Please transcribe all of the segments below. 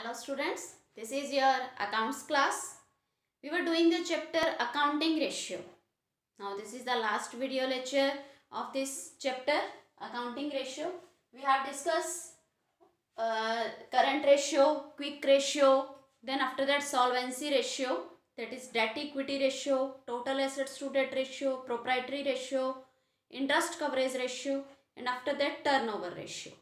Hello students, this is your accounts class. We were doing the chapter accounting ratio. Now this is the last video lecture of this chapter accounting ratio. We have discussed current ratio, quick ratio, then after that solvency ratio, that is debt equity ratio, total assets to debt ratio, proprietary ratio, interest coverage ratio, and after that turnover ratio.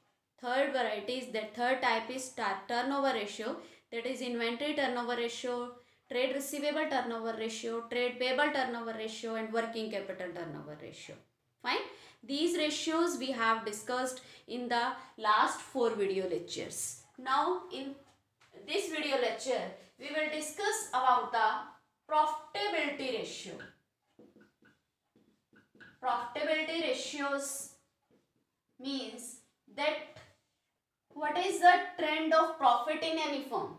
Third type is turnover ratio, that is inventory turnover ratio, trade receivable turnover ratio, trade payable turnover ratio, and working capital turnover ratio. Fine. These ratios we have discussed in the last 4 video lectures. Now in this video lecture we will discuss about the profitability ratio. Profitability ratios means that what is the trend of profit in any firm?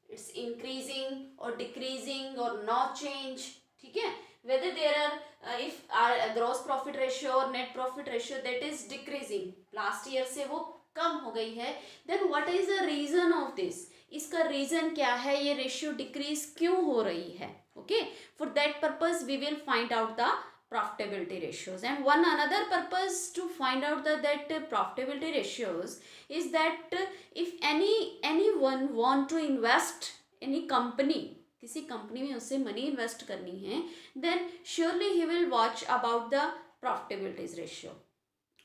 It's increasing or decreasing or no change. ठीक है? Whether there are if our gross profit ratio or net profit ratio that is decreasing, last year से वो कम हो गई है, then what is the reason of this? इसका reason क्या है? ये ratio decrease क्यों हो रही है? Okay, for that purpose we will find out the profitability ratios, and one another purpose to find out that profitability ratios is that if anyone want to invest any company, किसी company में उसे money invest करनी है, then surely he will watch about the profitabilities ratio.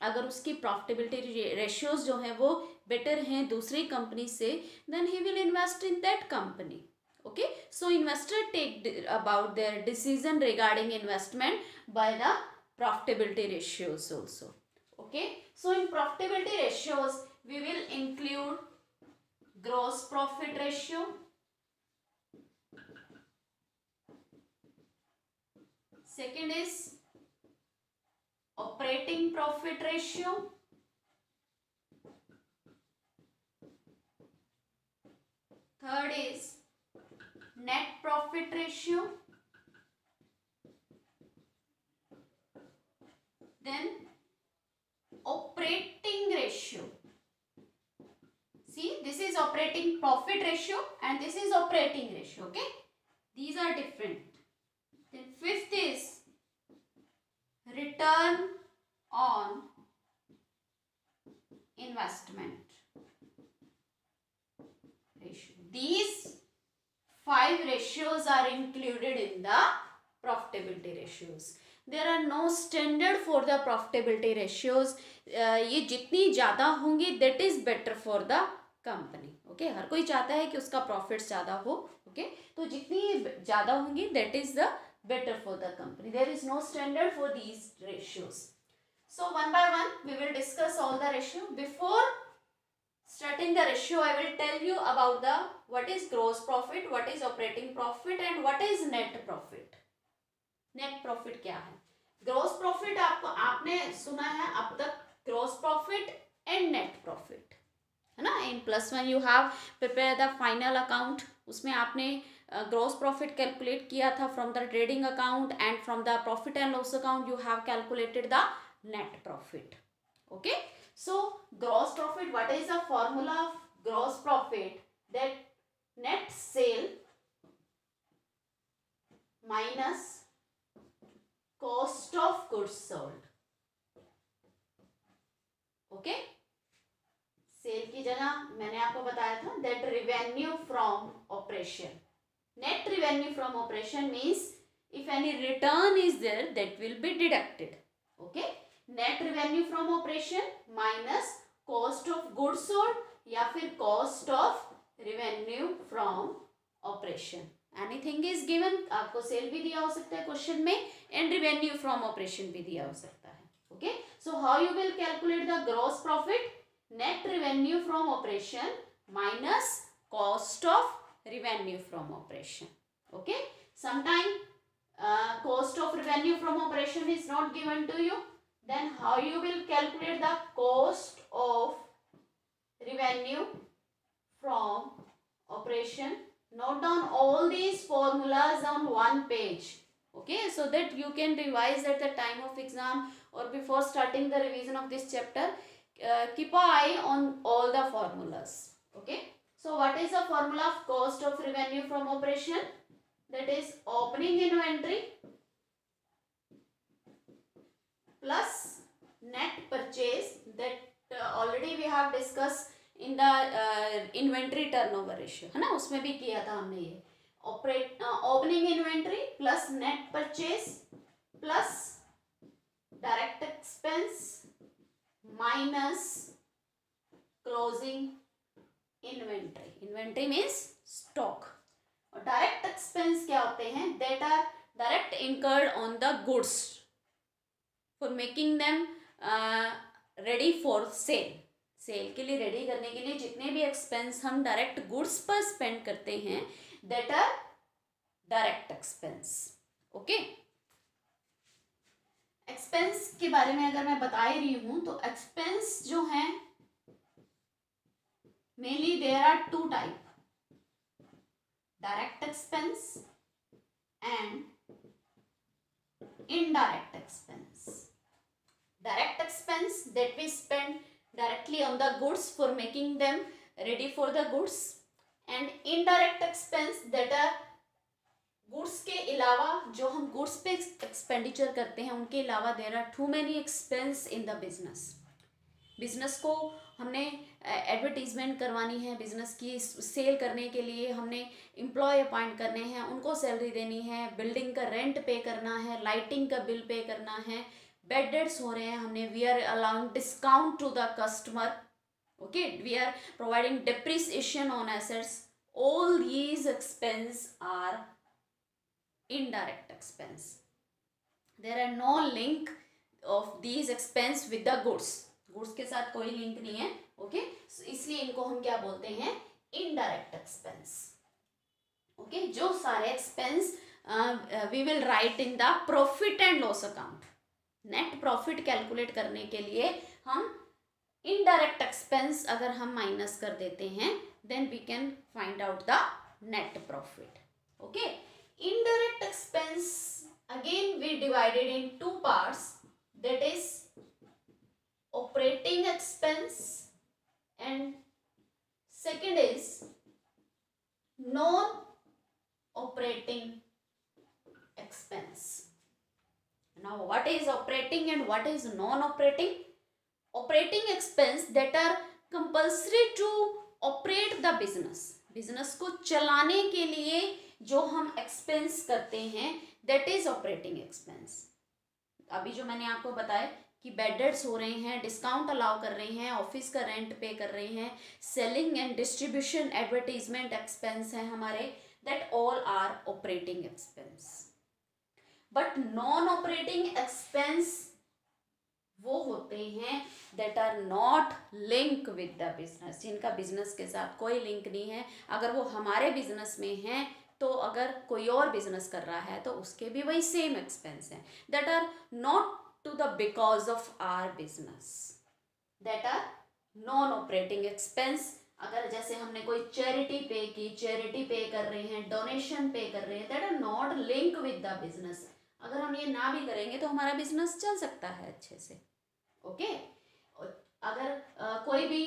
अगर उसकी profitability ratios जो हैं वो बेटर हैं दूसरी कंपनी से, then he will invest in that company. Okay, so investor take about their decision regarding investment by the profitability ratios also. Okay, so in profitability ratios we will include gross profit ratio, second is operating profit ratio, third is net profit ratio, then operating ratio. See, this is operating profit ratio and this is operating ratio. Okay, these are different. Then fifth is return on investment ratio. These 5 ratios are included in the profitability ratios. There are no standard for the profitability ratios. ये जितनी ज़्यादा होंगी that is better for the company. Okay, हर कोई चाहता है कि उसका profits ज़्यादा हो. Okay, तो जितनी ज़्यादा होंगी that is the better for the company. There is no standard for these ratios. So one by one we will discuss all the ratio. Before starting the ratio, I will tell you about the what is gross profit, what is operating profit, and what is net profit. Net profit क्या है? Gross profit आपने सुना है अब तक gross profit and net profit, है ना? In +1 you have prepare the final account. उसमें आपने gross profit calculate किया था from the trading account, and from the profit and loss account you have calculated the net profit. Okay. So gross profit, what is the formula of gross profit? That net sale minus cost of goods sold. Okay, sale की जगह मैंने आपको बताया था that revenue from operation. Net revenue from operation means if any return is there that will be deducted. Okay, net revenue from operation minus cost of goods sold या फिर cost of revenue from operation. Anything is given, आपको cell भी दिया हो सकता है question में, and revenue from operation भी दिया हो सकता है. Okay, so how you will calculate the gross profit? Net revenue from operation minus cost of revenue from operation. Okay, sometime cost of revenue from operation is not given to you, then how you will calculate the cost of revenue from operation? Note down all these formulas on one page. Okay, so that you can revise at the time of exam or before starting the revision of this chapter. Keep an eye on all the formulas. Okay, So what is the formula of cost of revenue from operation? That is opening inventory plus net purchase, that already we have discussed in the inventory turnover ratio, है ना, उसमें भी किया था हमने ये. Opening inventory plus net purchase plus direct expense minus closing inventory. Inventory means stock. और direct expense क्या होते हैं? That are direct incurred on the goods for making them ready for sale. Sale के लिए रेडी करने के लिए जितने भी एक्सपेंस हम डायरेक्ट गुड्स पर स्पेंड करते हैं, that are direct expense. Okay, expense के बारे में अगर मैं बता ही रही हूं तो एक्सपेंस जो है mainly there are two type, direct expense and indirect expense. Direct expense that we spend directly on the goods for making them ready for the goods, and indirect expense that are goods के अलावा जो हम goods पे expenditure करते हैं उनके अलावा there are too many expense in the business. Business को हमने एडवर्टीजमेंट करवानी है, बिजनेस की सेल करने के लिए हमने एम्प्लॉय अपॉइंट करने हैं, उनको सैलरी देनी है, बिल्डिंग का रेंट पे करना है, लाइटिंग का बिल पे करना है, बेड डेट्स हो रहे हैं, हमने we are allowing discount to the customer. Okay, we are providing depreciation on assets. All these expense are indirect expense. There are no link of these expense with the goods. Goods के साथ कोई link नहीं है. Okay, इसलिए इनको हम क्या बोलते हैं? Indirect expense. ओके, जो सारे expense we will write in the profit and loss account. Net profit calculate करने के लिए हम इनडायरेक्ट एक्सपेंस अगर हम माइनस कर देते हैं, then we can find out the net profit. Okay, indirect expense again we divided in two parts, that is operating expense and second is non operating expense. Now what is operating and what is non operating? Operating expense that are compulsory to operate the business. Business को चलाने के लिए जो हम expense करते हैं, that is operating expense. अभी जो मैंने आपको बताया कि बेड डेट्स हो रहे हैं, डिस्काउंट अलाउ कर रहे हैं, ऑफिस का रेंट पे कर रहे हैं, selling and distribution advertisement expense हैं हमारे, that all are operating expense. But non operating expense वो होते हैं that are not link with the business, जिनका बिजनेस के साथ कोई लिंक नहीं है. अगर वो हमारे बिजनेस में हैं तो अगर कोई और बिजनेस कर रहा है तो उसके भी वही सेम एक्सपेंस हैं, that are not to the because of our business, that are non operating expense. अगर जैसे हमने कोई चैरिटी पे की, चैरिटी पे कर रहे हैं, डोनेशन पे कर रहे हैं, that are not link with the business. अगर हम ये ना भी करेंगे तो हमारा बिजनेस चल सकता है अच्छे से. ओके, अगर कोई भी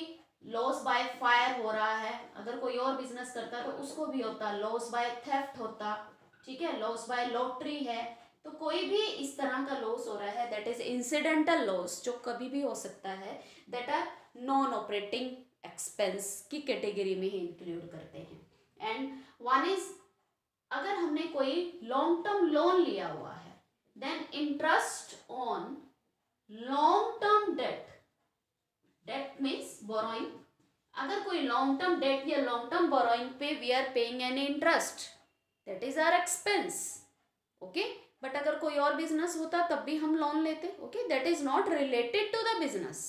लॉस बाय फायर हो रहा है, अगर कोई और बिजनेस करता तो उसको भी होता, लॉस बाय थेफ्ट होता, ठीक है, लॉस बाय लॉटरी है, तो कोई भी इस तरह का लॉस हो रहा है, दैट इज इंसिडेंटल लॉस, जो कभी भी हो सकता है, that are non operating expense की कैटेगरी में ही इंक्लूड करते हैं. एंड वन इज, अगर हमने कोई लॉन्ग टर्म लोन लिया हुआ है, then interest on long term debt, debt means borrowing. अगर कोई लॉन्ग टर्म डेट या लॉन्ग टर्म बोरोइंग पे we are paying an interest, that is our expense. Okay, but अगर कोई और बिजनेस होता तब भी हम लोन लेते. Okay, that is not related to the business.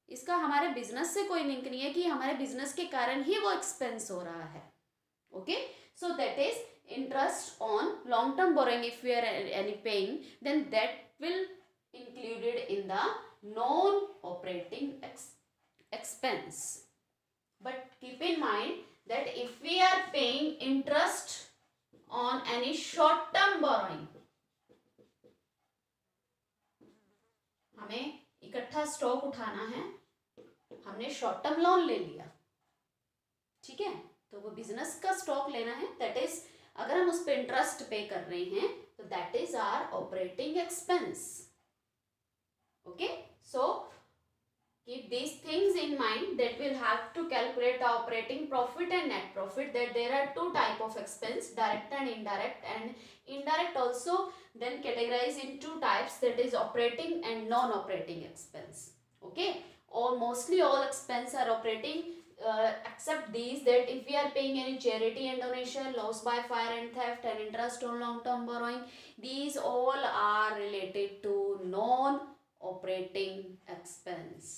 इसका हमारे बिजनेस से कोई लिंक नहीं है कि हमारे बिजनेस के कारण ही वो एक्सपेंस हो रहा है. Okay, so that is interest on long term borrowing. If we are any paying, then that will included in the non operating expense. But keep in mind that if we are paying interest on any short term borrowing, हमें इकट्ठा stock उठाना है, हमने short term loan ले लिया, ठीक है, business का स्टॉक लेना है, दैट इज अगर हम उस पर इंटरेस्ट पे कर रहे हैं तो that is our operating expense. Okay, so keep these things in mind that we'll have to calculate the operating profit and net profit, that there are two type of expense, direct and indirect also then categorized in two types, that is operating and non-operating expense. Okay, or mostly all expense are operating except these, that if we are paying any charity and donation, loss by fire and theft, and interest on long term borrowing, these all are related to non-operating expense.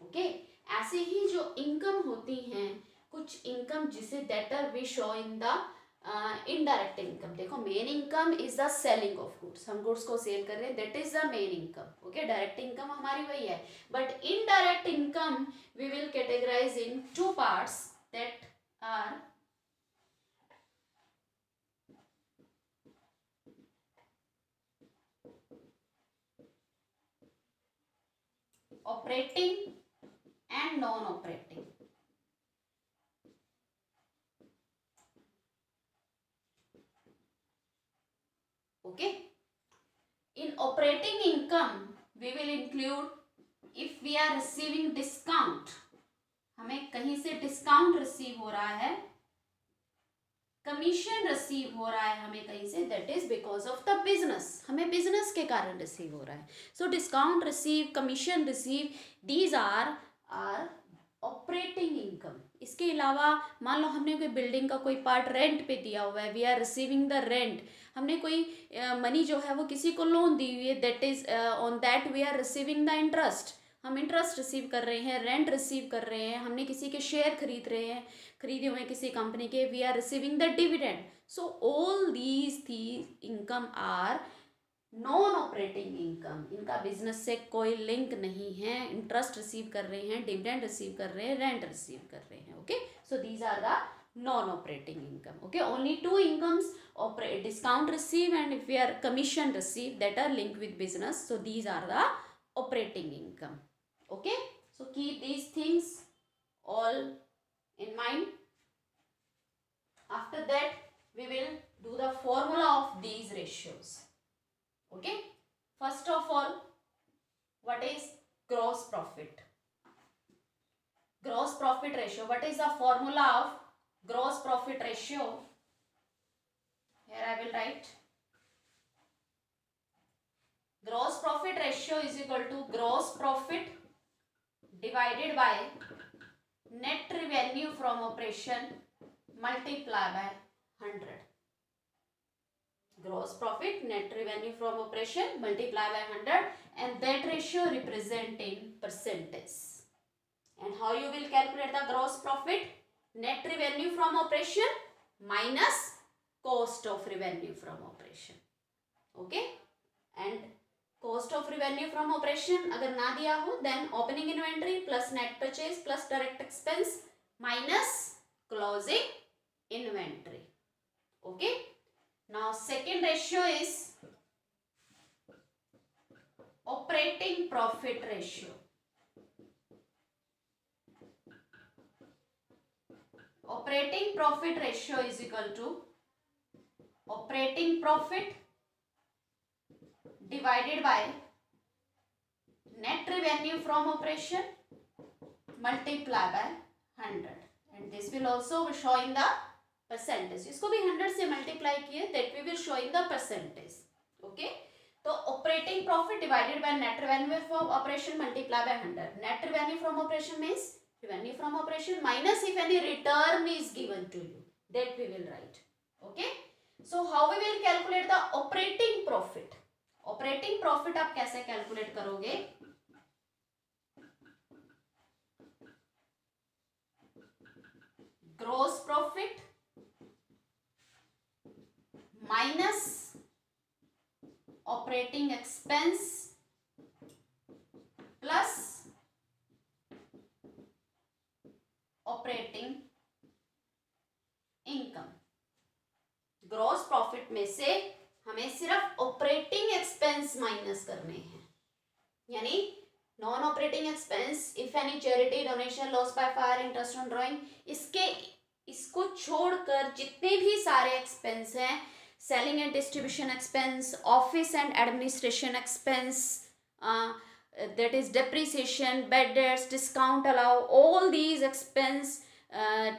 Okay, ऐसे ही जो income होती हैं, कुछ income जिसे that are we show in the indirect income. देखो, main income is the selling of goods, हम goods को सेल कर रहे हैं, that is the main income. Okay, direct income हमारी वही है, but indirect income we will categorise in two parts, that are operating and non-operating. Okay, in operating income we will include if we are receiving discount, हमें कहीं से discount receive हो रहा है, commission receive हो रहा है हमें कहीं से, that is because of the business, हमें बिजनेस के कारण रिसीव हो रहा है. So discount receive, commission receive, these are operating income. इसके अलावा मान लो हमने कोई बिल्डिंग का कोई पार्ट रेंट पे दिया हुआ है, we are receiving the rent, हमने कोई मनी जो है वो किसी को लोन दी हुई है, that is on that we are receiving the interest, हम इंटरेस्ट रिसीव कर रहे हैं, रेंट रिसीव कर रहे हैं, हमने किसी के शेयर खरीद रहे हैं, खरीदे हुए किसी कंपनी के, we are receiving the dividend. So all these income are non operating income, इनका बिजनेस से कोई लिंक नहीं है, इंटरेस्ट रिसीव कर रहे हैं, डिविडेंड रिसीव कर रहे हैं, रेंट रिसीव कर रहे हैं. Okay, so these are the non operating income. Okay, only two incomes, discount receive and if we are commission receive, that are linked with business, so these are the operating income. Okay, so keep these things all in mind. After that we will do the formula of these ratios. Okay, first of all, what is gross profit? Gross profit ratio, what is the formula of gross profit ratio? Here I will write gross profit ratio is equal to gross profit divided by net revenue from operation multiplied by 100. Gross profit, net revenue from operation multiplied by 100, and that ratio represent in percentage. And how you will calculate the gross profit? Net revenue from operation minus cost of revenue from operation. Okay, and cost of revenue from operation अगर ना दिया हो, then opening inventory plus net purchase plus direct expense minus closing inventory. Okay, now second ratio is operating profit ratio. Operating profit ratio is equal to operating profit divided by net revenue from operation multiplied by 100, and this will also show in the percentage. इसको भी 100 से multiply किए, that we will show in the percentage. Okay, तो operating profit divided by net revenue from operation multiplied by 100. Net revenue from operation means revenue from operation minus if any return is given to you, that we will write. Okay, so how we will calculate the operating profit? Operating profit आप कैसे calculate करोगे? Gross profit minus operating expense plus operating income. Gross profit में से हमें सिर्फ operating expense minus करने हैं, यानी non operating expense if any charity, donation, loss by fire, interest on drawing, इसके इसको छोड़कर जितने भी सारे एक्सपेंस हैं, selling and distribution expense, office and administration expense, that is depreciation, bad debts, discount allow, all these expense,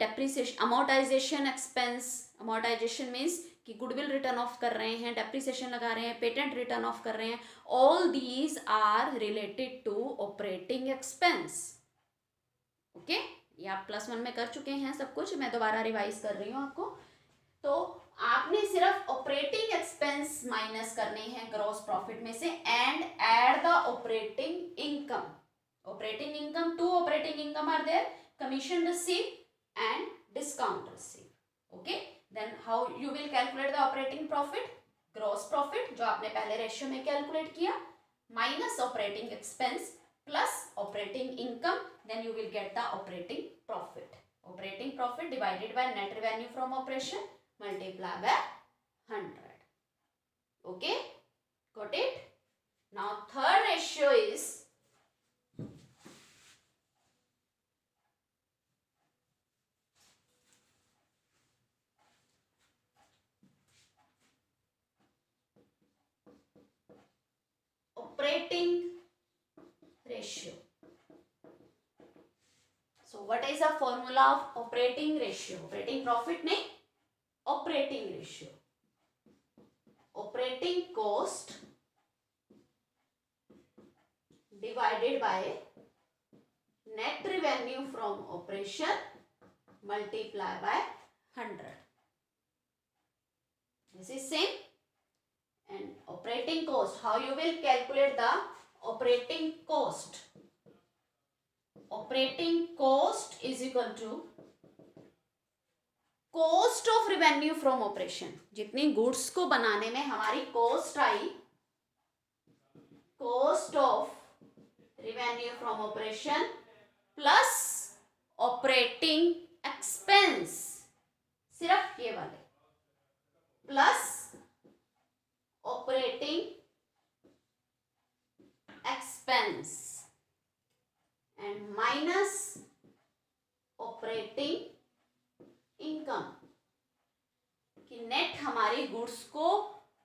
depreciation, amortization expense, amortization means कि goodwill return of कर रहे हैं, डेप्रिसिएशन लगा रहे हैं, पेटेंट रिटर्न ऑफ कर रहे हैं, all these are related to operating expense. Okay, ये आप +1 में कर चुके हैं सब कुछ, मैं दोबारा रिवाइज कर रही हूँ आपको. तो आपने सिर्फ ऑपरेटिंग एक्सपेंस माइनस करने हैं ग्रॉस प्रॉफिट में से and add the operating income. Operating income, 2 operating income are there, commission receive and discount receive. Okay, then how you will calculate the operating profit? Gross profit जो आपने पहले ratio में calculate किया minus operating expense plus operating income, then you will get the operating profit. Operating profit divided by net revenue from operation multiply by 100. Okay, got it? Now third ratio is operating ratio. So what is the formula of operating ratio? Operating profit नहीं, operating ratio. Operating cost divided by net revenue from operation multiply by 100. This is same. And operating cost, how you will calculate the operating cost? Operating cost is equal to cost of revenue from operation. जितनी goods को बनाने में हमारी cost I, cost of revenue from operation plus operating expense, सिर्फ ये वाले, plus operating expense and minus operating income. कि net हमारी गुड्स को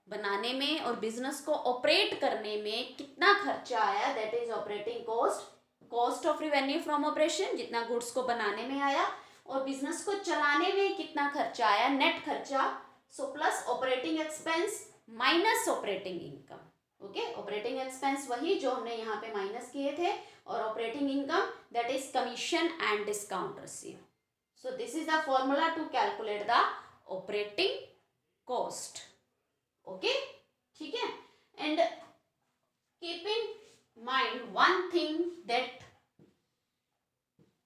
बनाने में और बिजनेस को ऑपरेट करने में कितना खर्चा आया, that is operating cost. Cost of revenue from operation, जितना गुड्स को बनाने में आया और बिजनेस को चलाने में कितना खर्चा आया, नेट खर्चा. So plus operating expense minus operating income. Okay, operating expense वही जो हमने यहाँ पे माइनस किए थे, और operating income that is commission and discount receive. So this is the formula to calculate the operating cost. Okay, ठीक है. And keep in mind one thing, that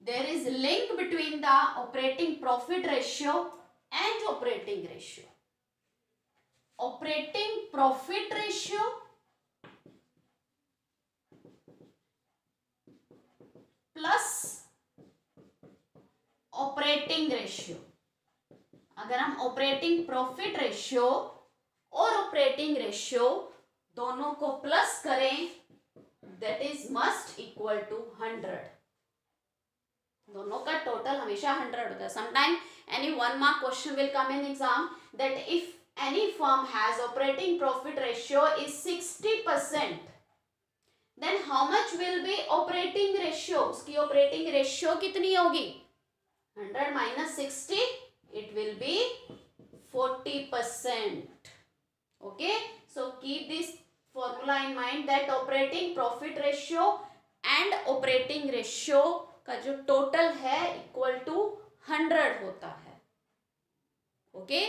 there is link between the operating profit ratio and operating ratio. Operating profit ratio plus operating ratio. अगर हम operating profit ratio और operating ratio दोनों को plus करें, that is must equal to 100. दोनों का total हमेशा 100 होता है. Sometime any 1 mark question will come in exam that if any firm has operating profit ratio is 60%, then how much will be operating ratio? उसकी operating ratio कितनी होगी? 100 minus 60, it will be 40%. Okay, so keep this formula in mind that operating profit ratio and operating ratio का जो total है equal to 100 होता है. Okay,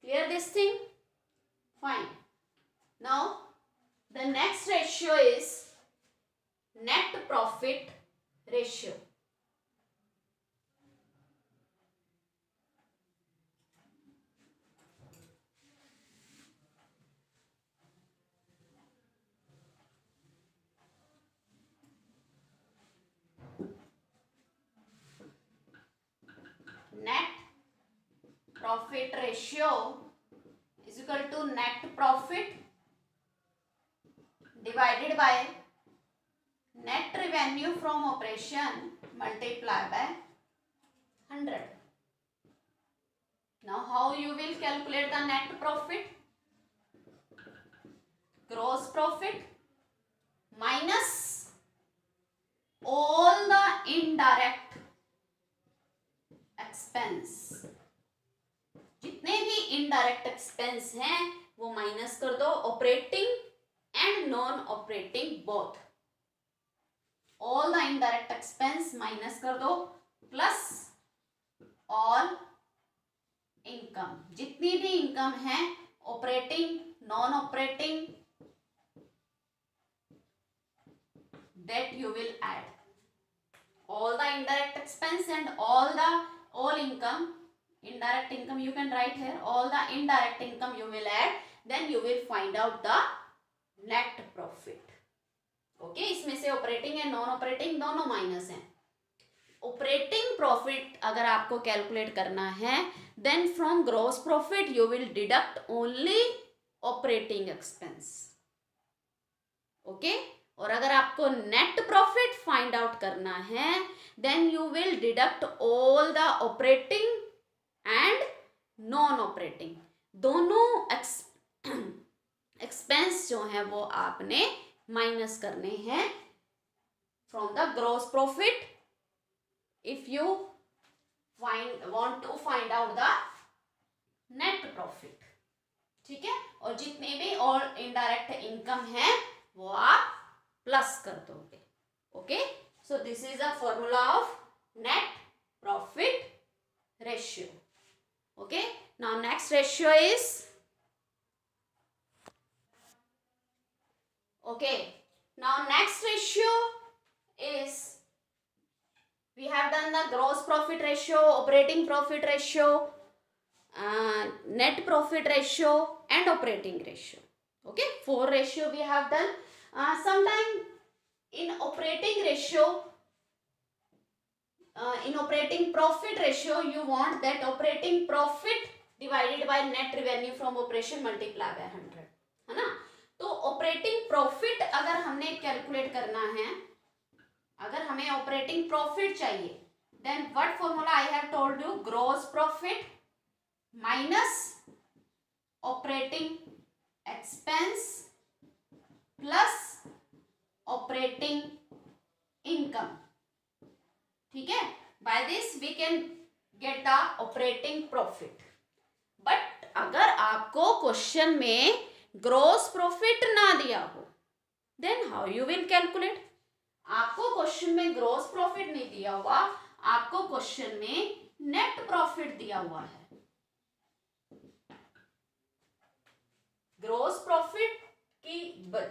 clear this thing? Fine. Now the next ratio is net profit ratio. Net profit ratio is equal to net profit divided by net revenue from operation multiplied by 100. how you will calculate the net profit? Gross profit minus all the indirect expense. जितने भी indirect expense हैं वो minus कर दो, operating and non operating both. All the indirect expense minus कर दो plus all income. जितनी भी इनकम है operating non operating, that you will add. All the indirect expense and all income, indirect income you can write here, all the indirect income you will add, then you will find out the net profit. Okay, इसमें से operating and non operating दोनों minus हैं. Operating profit अगर आपको calculate करना है, then from gross profit you will deduct only operating expense. Okay, और अगर आपको नेट प्रॉफिट फाइंड आउट करना है, then you will deduct all the operating and non operating. दोनों एक्सपेंस जो है वो आपने माइनस करने हैं from the gross profit if you want to find out the net profit. ठीक है, और जितने भी और इनडायरेक्ट इनकम है वो आप प्लस कर दोगे. Okay, so this is a formula of net profit ratio. Okay, now next ratio is, okay, now next ratio is, we have done the gross profit ratio, operating profit ratio, net profit ratio and operating ratio. Okay, 4 ratio we have done. Sometime in operating ratio, in operating profit ratio, you want that operating profit divided by net revenue from operation multiply by 100, है ना. तो operating profit अगर हमने calculate करना है, अगर हमें operating profit चाहिए, then what formula I have told you, gross profit minus operating expense plus operating income. ठीक है, by this we can get the operating profit. But अगर आपको क्वेश्चन में ग्रॉस प्रॉफिट ना दिया हो, then how you will calculate. आपको question में ग्रॉस प्रॉफिट नहीं दिया हुआ, आपको क्वेश्चन में नेट प्रॉफिट दिया हुआ है. ग्रॉस प्रॉफिट की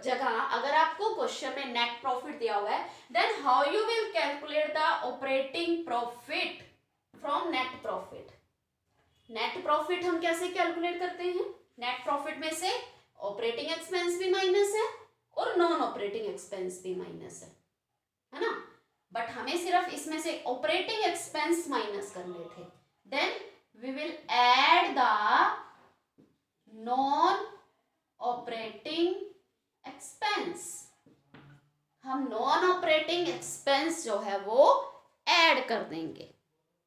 जगह अगर आपको क्वेश्चन में नेट प्रॉफिट दिया हुआ है, then how you will calculate the operating profit from net profit. Net profit हम कैसे कैलकुलेट करते हैं, नेट प्रॉफिट में से ऑपरेटिंग एक्सपेंस भी माइनस है और नॉन ऑपरेटिंग एक्सपेंस भी माइनस है ना. बट हमें सिर्फ इसमें से ऑपरेटिंग एक्सपेंस माइनस करने थे. Then we will add the non operating expense. हम नॉन ऑपरेटिंग एक्सपेंस जो है वो ऐड कर देंगे,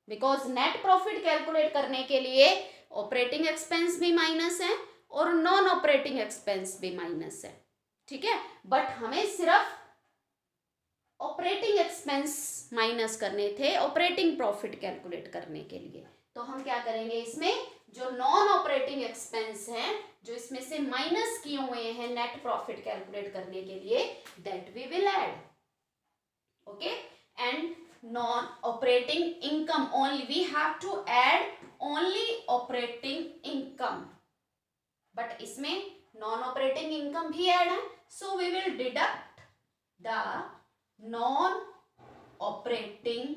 बिकॉज नेट प्रॉफिट कैलकुलेट करने के लिए ऑपरेटिंग एक्सपेंस भी माइनस है और नॉन ऑपरेटिंग एक्सपेंस भी माइनस है. ठीक है, बट हमें सिर्फ ऑपरेटिंग एक्सपेंस माइनस करने थे ऑपरेटिंग प्रॉफिट कैलकुलेट करने के लिए. तो हम क्या करेंगे, इसमें जो नॉन ऑपरेटिंग एक्सपेंस हैं, जो इसमें से माइनस किए हुए हैं नेट प्रॉफिट कैलकुलेट करने के लिए, that we will add. Okay, and non operating income only, we have to add only operating income. But इसमें नॉन ऑपरेटिंग इनकम भी ऐड है, so we will deduct the non operating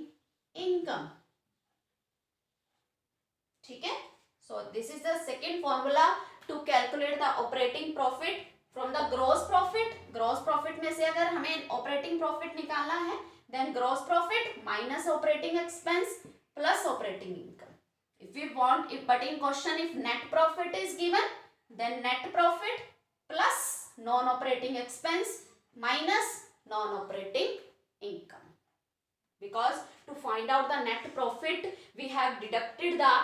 income. ठीक है, so this is the second formula to calculate the operating profit from the gross profit. gross profit में से अगर हमें operating profit निकालना है, then gross profit minus operating expense plus operating income. If we want, but in question if net profit is given, then net profit plus non operating expense minus non operating income. because to find out the net profit we have deducted the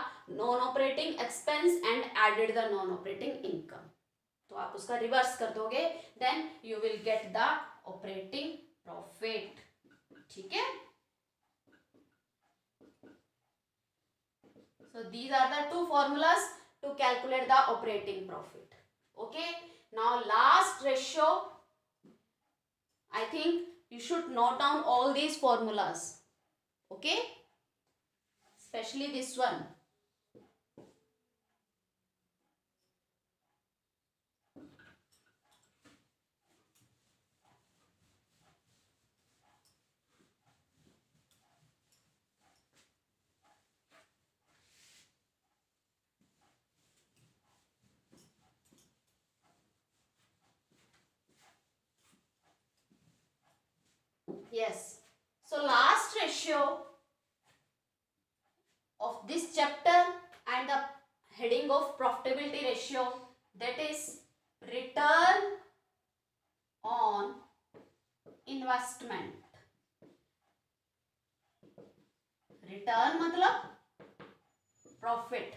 non-operating expense and added the non-operating income. तो आप उसका reverse कर दोगे, then you will get the operating profit. ठीक है? So these are the two formulas to calculate the operating profit. Okay, now last ratio, I think you should note down all these formulas. Okay, especially this one. Yes, so last ratio of this chapter and the heading of profitability ratio, that is return on investment. Return मतलब profit,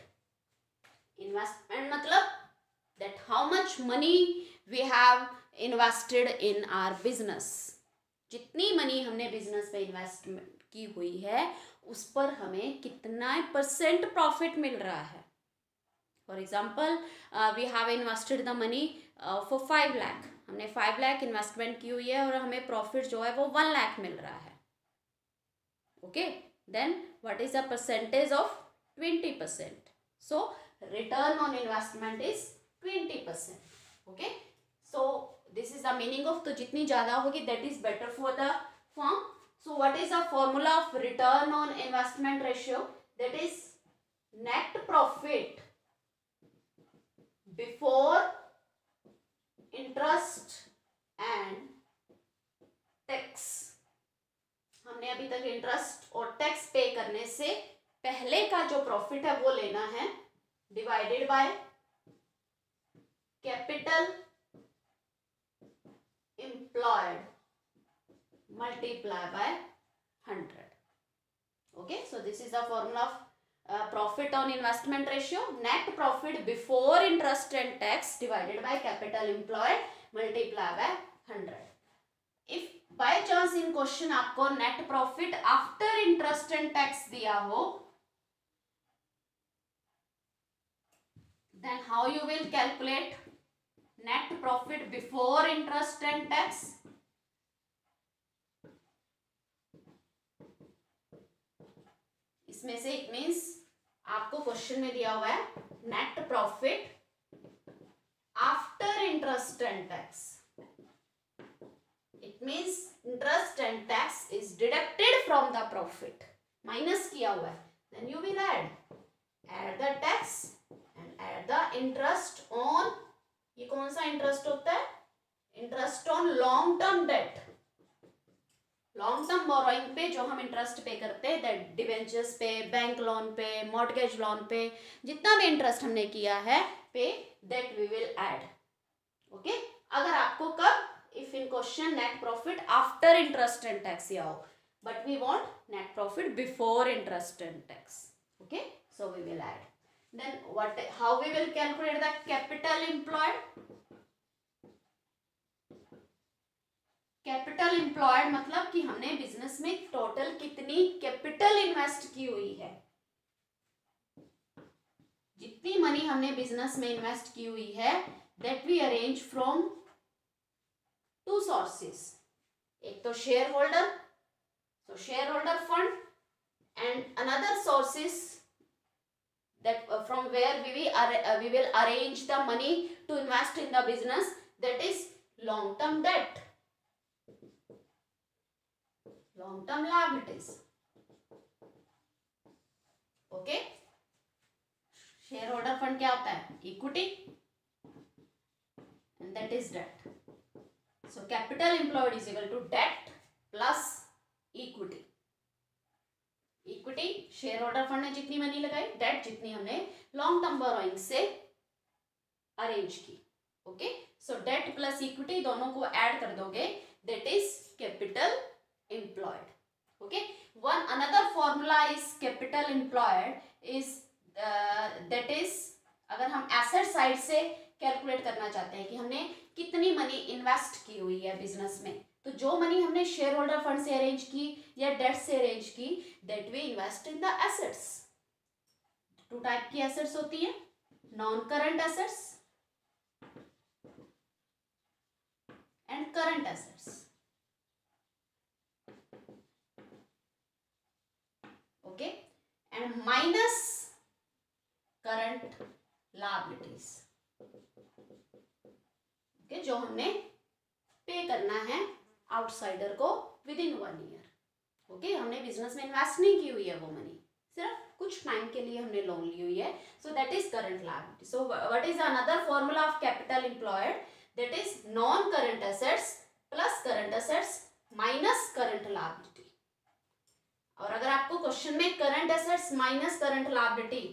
investment मतलब that how much money we have invested in our business. जितनी money हमने business पे investment की हुई है उस पर हमें कितना % प्रॉफिट मिल रहा है. For example we have invested the money for 5 lakh, हमने 5 लाख इन्वेस्टमेंट की हुई है और हमें प्रॉफिट जो है वो 1 लाख मिल रहा है. Okay, then what is the percentage of 20%. So return on investment is 20%. Okay, so this is the meaning of तो जितनी ज़्यादा होगी that is better for the firm. So what is the formula of return on investment ratio? That is net profit before interest and tax. हमने अभी तक interest और tax पे करने से पहले का जो प्रॉफिट है वो लेना है, divided by capital employed multiply by 100. Okay, so this is the formula of profit on investment ratio. Net profit before interest and tax divided by capital employed multiply by 100. If by chance in question आपको net profit after interest and tax दिया हो, then how you will calculate net profit before interest and tax? इसमें से it means आपको question में दिया हुआ है net profit after interest and tax. It means interest and tax is deducted from the profit, minus किया हुआ है. Then you will add the tax and add the interest on, ये कौन सा इंटरेस्ट होता है? Interest on long term debt. Long term borrowing पे जो हम इंटरेस्ट पे करते हैं, दैट डिवेंचर्स पे, बैंक लोन पे, मॉर्गेज लोन पे, जितना भी इंटरेस्ट हमने किया है पे, that we will add. Okay, अगर आपको कब, if in question net profit after interest and tax या हो, but we want net profit before interest and tax. Okay, so we will add. Then what? How we will calculate the capital employed? Capital employed मतलब कि हमने business में total कितनी capital invest की हुई है. जितनी मनी हमने बिजनेस में इन्वेस्ट की हुई है, that we arrange from 2 sources. एक तो share holder, so shareholder fund, and another source is that from where we will arrange the money to invest in the business, that is long term debt, long term liabilities. Okay, shareholder fund क्या होता है? Equity, and that is debt. So capital employed is equal to debt plus equity. Equity, share holder fund ने जितनी money लगाई, date जितनी हमने long term borrowing से arrange की. ओके, सो डेट प्लस इक्विटी दोनों को ऐड कर दोगे, that is capital employed. Okay, one another formula is capital employed is that is, अगर हम एसेट साइड से कैलकुलेट करना चाहते हैं कि हमने कितनी मनी इन्वेस्ट की हुई है बिजनेस में, तो जो मनी हमने शेयर होल्डर फंड से अरेंज की या डेट से अरेंज की, that we invest in the assets. Two type की एसेट्स होती है, non current assets and current assets. Okay, and minus current liabilities. Okay, जो हमने पे करना है आउटसाइडर को विद इन 1 ईयर. ओके, हमने बिजनेस में इन्वेस्ट नहीं की हुई है, वो मनी सिर्फ कुछ टाइम के लिए हमने लोन ली हुई है. So that is current liability. So what is another formula of capital employed? That is non current assets plus current assets minus current liability. और अगर आपको क्वेश्चन में current assets minus current liability,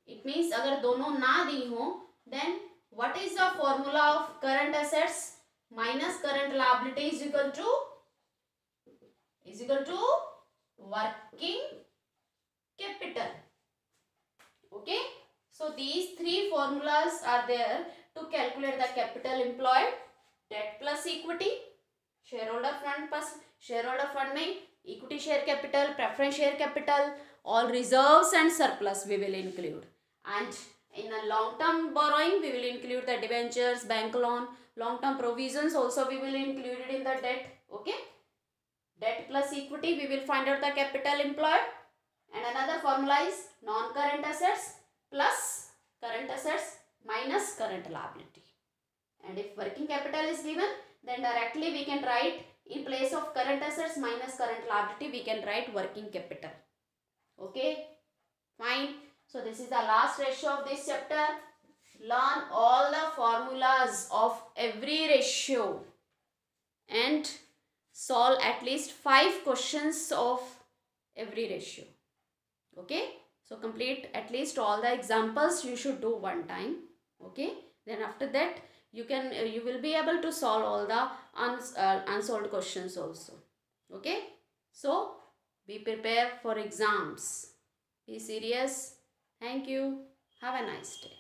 it means अगर दोनों ना दी हो, then what is the formula of current assets minus current liability is equal to working capital. Okay, so these 3 formulas are there to calculate the capital employed. Debt plus equity, shareholder fund plus shareholder fund में equity share capital, preference share capital, all reserves and surplus we will include. And in a long term borrowing we will include the debentures, bank loan, long term provisions also we will include it in the debt. Okay, debt plus equity we will find out the capital employed. And another formula is non-current assets plus current assets minus current liability. And if working capital is given, then directly we can write in place of current assets minus current liability, we can write working capital. Okay, fine. So this is the last ratio of this chapter. Learn all the formulas of every ratio and solve at least 5 questions of every ratio. Okay, so complete at least all the examples you should do one time. Okay, then after that you will be able to solve all the unsolved questions also. Okay, so be prepared for exams, be serious. Thank you, have a nice day.